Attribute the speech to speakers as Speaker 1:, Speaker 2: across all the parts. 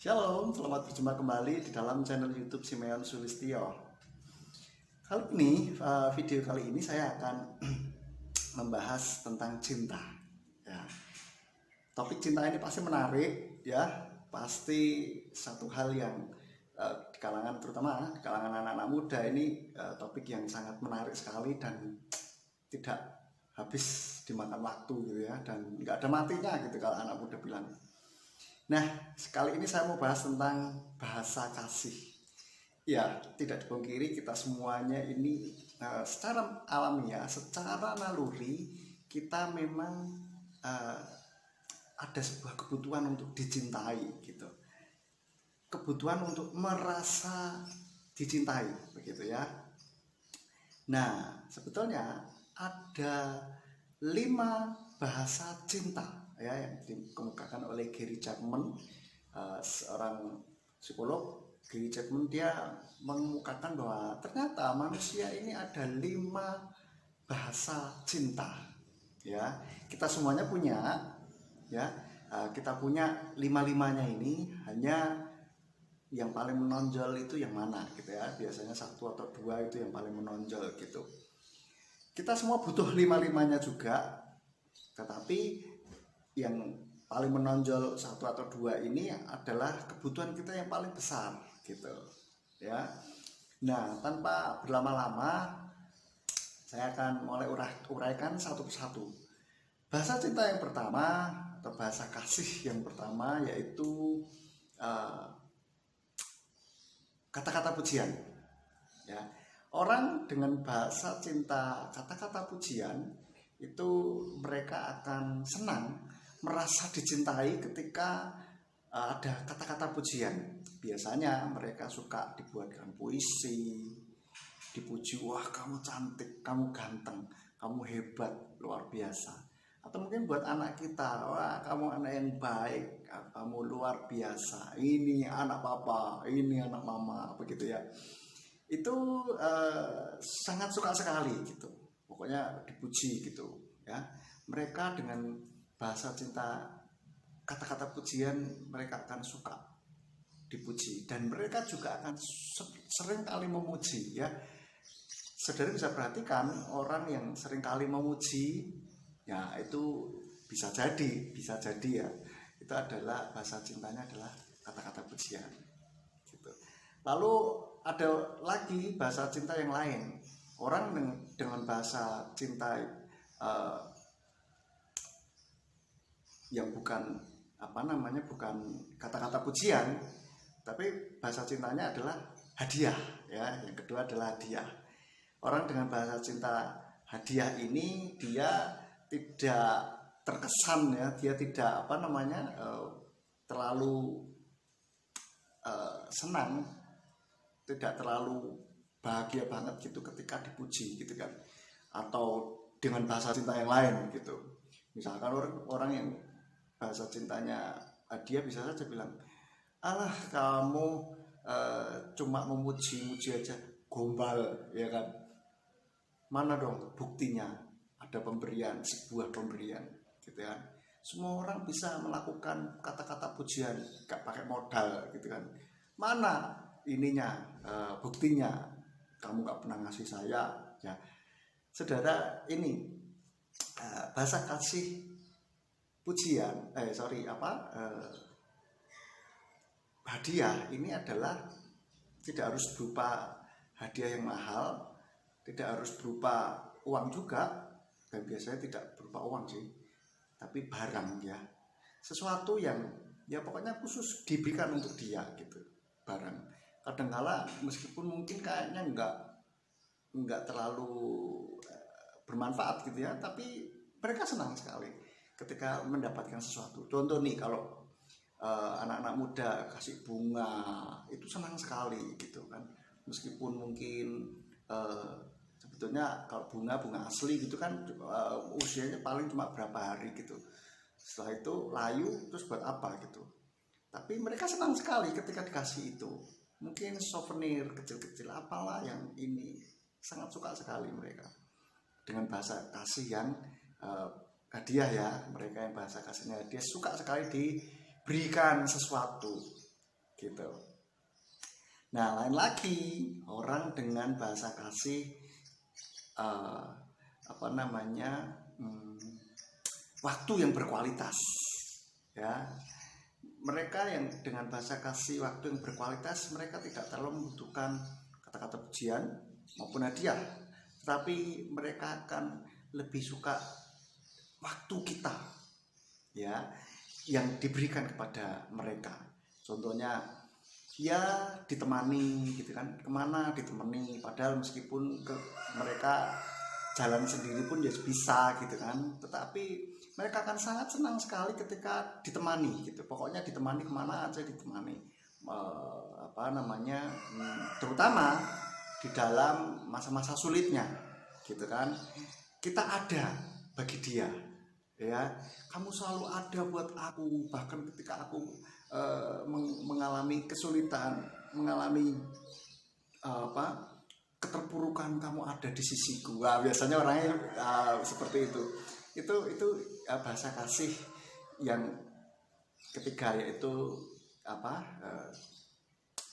Speaker 1: Shalom, selamat berjumpa kembali di dalam channel YouTube Simeon Sulistyo. Video kali ini saya akan membahas tentang cinta. Ya, topik cinta ini pasti menarik, ya, pasti satu hal yang di kalangan terutama di kalangan anak-anak muda ini topik yang sangat menarik sekali dan tidak habis dimakan waktu gitu ya, dan nggak ada matinya gitu kalau anak muda bilang. Nah, sekali ini saya mau bahas tentang bahasa kasih. Ya, tidak dipungkiri kita semuanya ini secara alamiah, secara naluri kita memang ada sebuah kebutuhan untuk dicintai gitu. Kebutuhan untuk merasa dicintai begitu ya. Nah, sebetulnya ada 5 bahasa cinta ya yang dikemukakan oleh Gary Chapman, seorang psikolog. Gary Chapman dia mengemukakan bahwa ternyata manusia ini ada 5 bahasa cinta. Ya, kita semuanya punya, ya, kita punya 5-5-nya ini. Hanya yang paling menonjol itu yang mana gitu ya, biasanya 1 atau 2 itu yang paling menonjol gitu. Kita semua butuh 5-5-nya juga, tetapi yang paling menonjol 1 atau 2 ini adalah kebutuhan kita yang paling besar gitu ya. Nah, tanpa berlama-lama saya akan mulai uraikan satu persatu. Bahasa cinta yang pertama atau bahasa kasih yang pertama yaitu kata-kata pujian ya. Orang dengan bahasa cinta kata-kata pujian itu mereka akan senang merasa dicintai ketika ada kata-kata pujian. Biasanya mereka suka dibuatkan puisi, dipuji, wah kamu cantik, kamu ganteng, kamu hebat, luar biasa. Atau mungkin buat anak kita, wah kamu anak yang baik, kamu luar biasa, ini anak papa, ini anak mama, begitu ya. Itu sangat suka sekali gitu, pokoknya dipuji gitu ya. Mereka dengan bahasa cinta kata-kata pujian mereka akan suka dipuji, dan mereka juga akan sering kali memuji ya. Saudara bisa perhatikan orang yang sering kali memuji ya, itu bisa jadi ya itu adalah bahasa cintanya adalah kata-kata pujian gitu. Lalu ada lagi bahasa cinta yang lain. Orang dengan bahasa cinta yang bukan bukan kata-kata pujian, tapi bahasa cintanya adalah hadiah ya. Yang kedua adalah hadiah. Orang dengan bahasa cinta hadiah ini dia tidak terkesan ya, dia tidak terlalu senang, tidak terlalu bahagia banget gitu ketika dipuji gitu kan, atau dengan bahasa cinta yang lain gitu. Misalkan orang yang bahasa cintanya dia bisa saja bilang, alah kamu cuma memuji-muji aja, gombal ya kan. Mana dong buktinya, ada pemberian, sebuah pemberian gitu kan. Semua orang bisa melakukan kata-kata pujian gak pakai modal gitu kan. Mana ininya, buktinya, kamu gak pernah ngasih saya ya. Saudara, ini bahasa kasih pujian hadiah ini adalah tidak harus berupa hadiah yang mahal, tidak harus berupa uang juga, dan biasanya tidak berupa uang sih, tapi barang ya, sesuatu yang ya pokoknya khusus diberikan untuk dia gitu, barang. Kadangkala meskipun mungkin kayaknya enggak terlalu bermanfaat gitu ya, tapi mereka senang sekali ketika mendapatkan sesuatu. Contoh nih, kalau anak-anak muda kasih bunga itu senang sekali gitu kan. Meskipun mungkin sebetulnya kalau bunga asli gitu kan usianya paling cuma berapa hari gitu, setelah itu layu, terus buat apa gitu. Tapi mereka senang sekali ketika dikasih itu, mungkin souvenir kecil-kecil apalah yang ini, sangat suka sekali mereka dengan bahasa kasih yang hadiah ya. Mereka yang bahasa kasihnya hadiah suka sekali diberikan sesuatu gitu. Nah, lain lagi orang dengan bahasa kasih waktu yang berkualitas, ya. Mereka yang dengan bahasa kasih waktu yang berkualitas, mereka tidak terlalu membutuhkan kata-kata pujian maupun hadiah, tetapi mereka akan lebih suka waktu kita, ya, yang diberikan kepada mereka. Contohnya, ya ditemani gitu kan, kemana ditemani, padahal meskipun mereka jalan sendiri pun ya bisa gitu kan, tetapi mereka akan sangat senang sekali ketika ditemani gitu. Pokoknya ditemani kemana aja ditemani, terutama di dalam masa-masa sulitnya gitu kan, kita ada bagi dia, ya. Kamu selalu ada buat aku, bahkan ketika aku mengalami kesulitan, mengalami keterpurukan, kamu ada di sisiku. Wah, biasanya orangnya seperti itu. Itu bahasa kasih yang ketiga, yaitu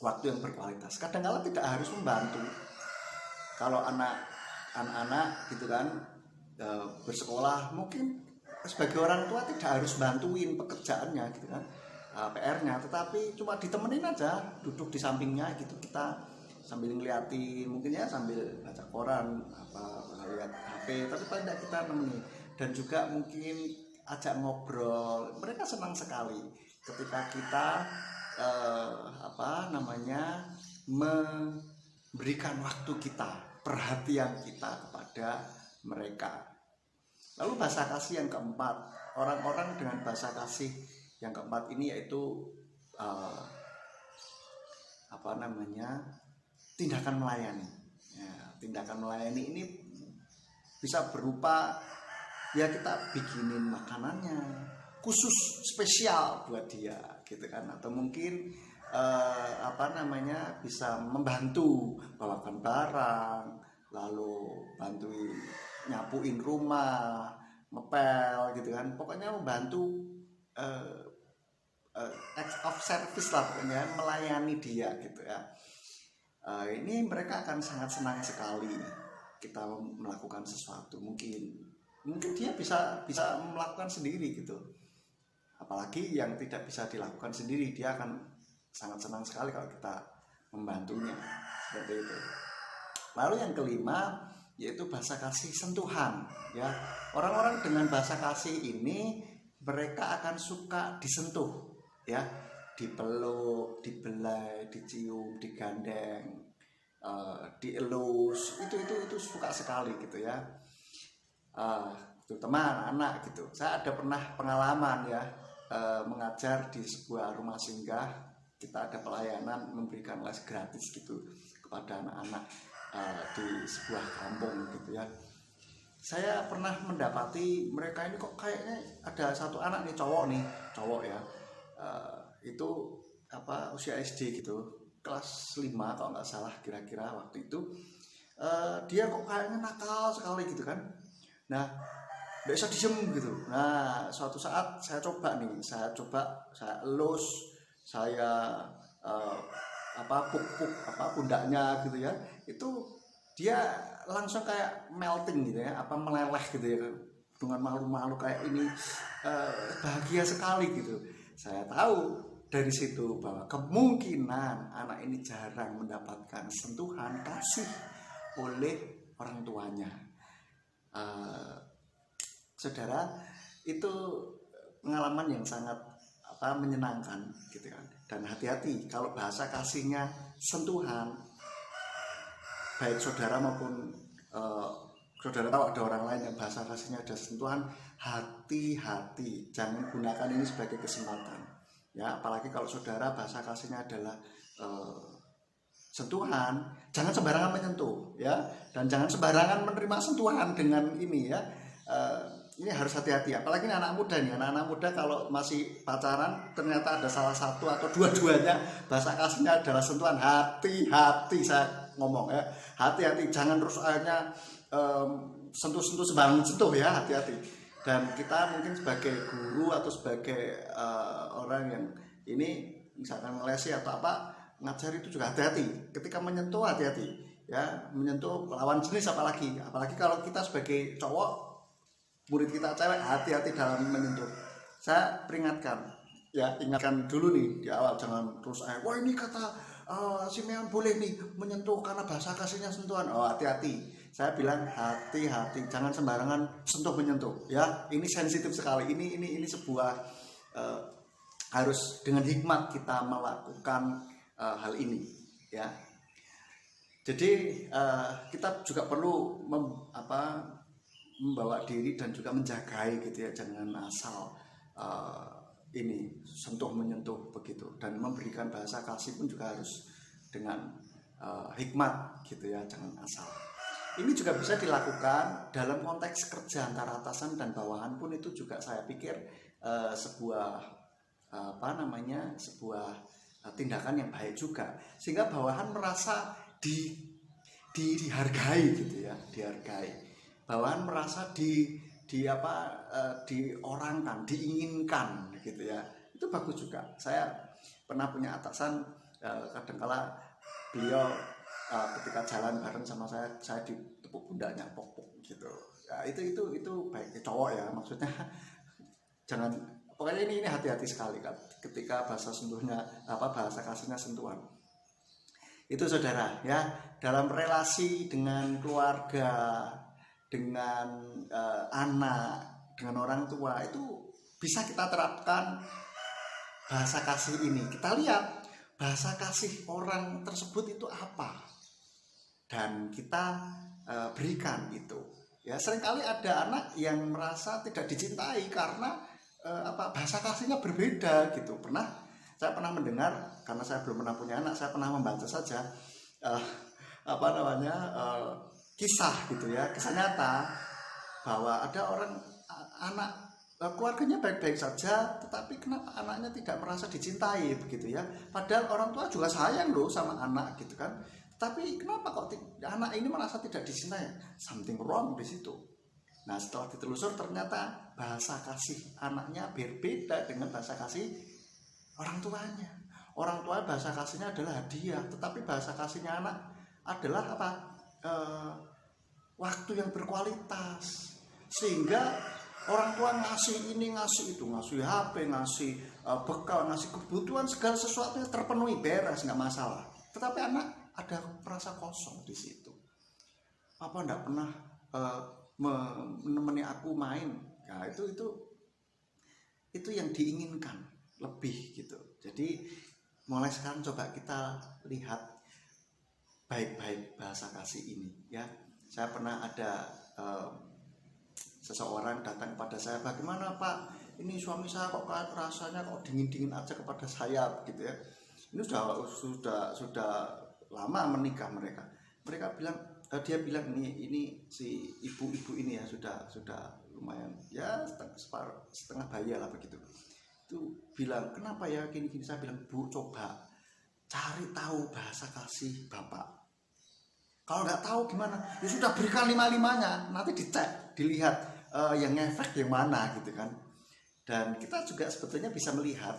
Speaker 1: waktu yang berkualitas. Kadang-kala tidak harus membantu. Kalau anak-anak gitu kan bersekolah, mungkin sebagai orang tua tidak harus bantuin pekerjaannya gitu kan, PR-nya, tetapi cuma ditemenin aja, duduk di sampingnya gitu, kita sambil ngeliatin, mungkin ya sambil baca koran, lihat HP, tapi paling tidak kita nemenin. Dan juga mungkin ajak ngobrol, mereka senang sekali ketika kita memberikan waktu kita, perhatian kita kepada mereka. Lalu bahasa kasih yang keempat, orang-orang dengan bahasa kasih yang keempat ini yaitu tindakan melayani. Ya, tindakan melayani ini bisa berupa, ya kita bikinin makanannya khusus spesial buat dia gitu kan, atau mungkin bisa membantu bawakan barang, lalu bantuin nyapuin rumah, ngepel gitu kan, pokoknya membantu act of service lah, pokoknya melayani dia gitu ya. Ini mereka akan sangat senang sekali kita melakukan sesuatu. Mungkin dia bisa melakukan sendiri gitu, apalagi yang tidak bisa dilakukan sendiri, dia akan sangat senang sekali kalau kita membantunya, seperti itu. Lalu yang kelima yaitu bahasa kasih sentuhan, ya. Orang-orang dengan bahasa kasih ini mereka akan suka disentuh, ya, dipeluk, dibelai, dicium, digandeng, dielus, itu suka sekali gitu ya. Terutama anak gitu. Saya ada pernah pengalaman ya, mengajar di sebuah rumah singgah, kita ada pelayanan memberikan les gratis gitu kepada anak-anak di sebuah kampung gitu ya. Saya pernah mendapati mereka ini kok kayaknya ada satu anak nih, cowok ya, itu usia SD gitu, kelas 5 kalau nggak salah kira-kira waktu itu. Dia kok kayaknya nakal sekali gitu kan. Nah, nggak bisa diem gitu. Nah, suatu saat saya coba elus, saya puk-puk pundaknya gitu ya, itu dia langsung kayak melting gitu ya, meleleh gitu ya, dengan malu-malu kayak ini, bahagia sekali gitu. Saya tahu dari situ bahwa kemungkinan anak ini jarang mendapatkan sentuhan kasih oleh orang tuanya. Saudara, itu pengalaman yang sangat menyenangkan gitu kan. Dan hati-hati kalau bahasa kasihnya sentuhan, baik saudara maupun saudara tahu ada orang lain yang bahasa kasihnya ada sentuhan, hati-hati, jangan gunakan ini sebagai kesempatan ya. Apalagi kalau saudara bahasa kasihnya adalah sentuhan, jangan sembarangan menyentuh ya, dan jangan sembarangan menerima sentuhan dengan ini ya. Ini harus hati-hati, apalagi anak muda nih. Anak-anak muda kalau masih pacaran ternyata ada salah satu atau dua-duanya bahasa kasihnya adalah sentuhan, hati-hati saya ngomong ya, hati-hati, jangan terus akhirnya sentuh-sentuh sembarang sentuh ya, hati-hati. Dan kita mungkin sebagai guru atau sebagai orang yang ini misalkan ngelesi atau apa, ngajar itu juga hati-hati. Ketika menyentuh hati-hati, ya, menyentuh lawan jenis apalagi kalau kita sebagai cowok, murid kita cewek, hati-hati dalam menyentuh. Saya peringatkan, ya, ingatkan dulu nih di awal, jangan terus wah ini kata si Meon boleh nih menyentuh karena bahasa kasihnya sentuhan. Oh, hati-hati. Saya bilang hati-hati, jangan sembarangan sentuh menyentuh, ya. Ini sensitif sekali. Ini sebuah harus dengan hikmat kita melakukan hal ini, ya. Jadi kita juga perlu membawa diri dan juga menjagai gitu ya, jangan asal ini sentuh menyentuh begitu, dan memberikan bahasa kasih pun juga harus dengan hikmat gitu ya, jangan asal. Ini juga bisa dilakukan dalam konteks kerja antara atasan dan bawahan pun, itu juga saya pikir sebuah sebuah tindakan yang baik juga, sehingga bawahan merasa dihargai gitu ya, dihargai. Bawahan merasa diorangkan, diinginkan gitu ya. Itu bagus juga. Saya pernah punya atasan, kadangkala beliau ketika jalan bareng sama saya ditepuk pundaknya, pok gitu. Ya, itu baik cowok ya, maksudnya jangan, pokoknya ini hati-hati sekali kan ketika bahasa kasihnya sentuhan. Itu saudara ya, dalam relasi dengan keluarga, dengan anak, dengan orang tua, itu bisa kita terapkan bahasa kasih ini. Kita lihat bahasa kasih orang tersebut itu apa, dan kita berikan itu. Ya, seringkali ada anak yang merasa tidak dicintai karena bahasa kasihnya berbeda gitu. Saya pernah mendengar, karena saya belum pernah punya anak, saya pernah membaca saja kisah gitu ya, kisah nyata, bahwa ada anak keluarganya baik-baik saja, tetapi kenapa anaknya tidak merasa dicintai begitu ya, padahal orang tua juga sayang loh sama anak gitu kan, tapi kenapa kok anak ini merasa tidak dicintai? Something wrong di situ. Nah, setelah ditelusur ternyata bahasa kasih anaknya berbeda dengan bahasa kasih orang tuanya. Orang tua bahasa kasihnya adalah hadiah, tetapi bahasa kasihnya anak adalah waktu yang berkualitas. Sehingga orang tua ngasih ini, ngasih itu, ngasih HP, ngasih bekal, ngasih kebutuhan, segala sesuatunya terpenuhi, beres, nggak masalah. Tetapi anak ada merasa kosong di situ. Apa enggak pernah menemani aku main? Ya, itu yang diinginkan lebih gitu. Jadi mulai sekarang coba kita lihat baik-baik bahasa kasih ini ya. Saya pernah ada seseorang datang kepada saya, bagaimana Pak, ini suami saya kok rasanya kok dingin-dingin aja kepada saya gitu ya. Ini sudah lama menikah mereka. Dia bilang ini si ibu ini ya sudah lumayan ya setengah bayi lah begitu. Itu bilang, kenapa ya gini. Saya bilang, Bu, coba cari tahu bahasa kasih Bapak. Kalau nggak tahu gimana, ya sudah berikan 5-5-nya, nanti dicek, dilihat yang ngefek yang mana gitu kan. Dan kita juga sebetulnya bisa melihat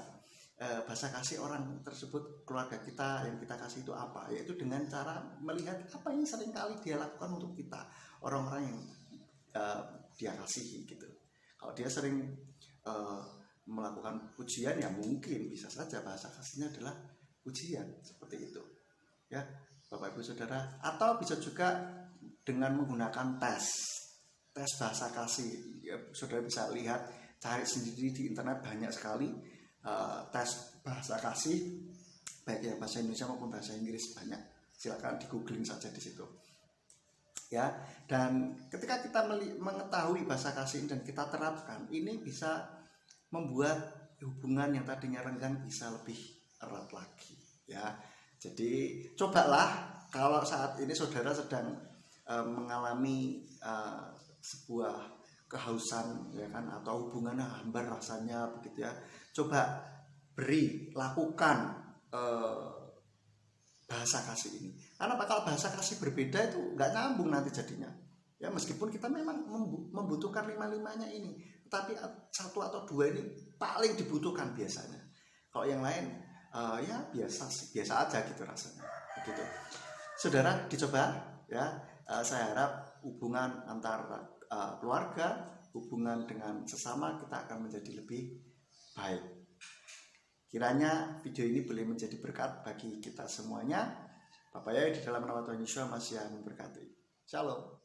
Speaker 1: bahasa kasih orang tersebut, keluarga kita yang kita kasih itu apa, yaitu dengan cara melihat apa yang seringkali dia lakukan untuk kita, orang-orang yang dia kasihi gitu. Kalau dia sering melakukan pujian, ya mungkin bisa saja bahasa kasihnya adalah pujian, seperti itu ya Bapak Ibu Saudara. Atau bisa juga dengan menggunakan tes bahasa kasih ya, saudara bisa lihat, cari sendiri di internet, banyak sekali tes bahasa kasih, baik yang bahasa Indonesia maupun bahasa Inggris, banyak. Silakan di googling saja di situ ya. Dan ketika kita mengetahui bahasa kasih dan kita terapkan, ini bisa membuat hubungan yang tadinya renggang bisa lebih erat lagi ya. Jadi cobalah, kalau saat ini saudara sedang mengalami sebuah kehausan ya kan, atau hubungannya hambar rasanya begitu ya, coba lakukan bahasa kasih ini. Karena kalau bahasa kasih berbeda itu nggak nyambung nanti jadinya ya, meskipun kita memang membutuhkan 5-5-nya ini, tapi 1 atau 2 ini paling dibutuhkan biasanya. Kalau yang lain ya biasa aja gitu rasanya begitu. Saudara dicoba ya. Saya harap hubungan antar keluarga, hubungan dengan sesama kita akan menjadi lebih baik. Kiranya video ini boleh menjadi berkat bagi kita semuanya. Bapak ya, di dalam nama Tuhan Yesus Masih memberkati. Shalom.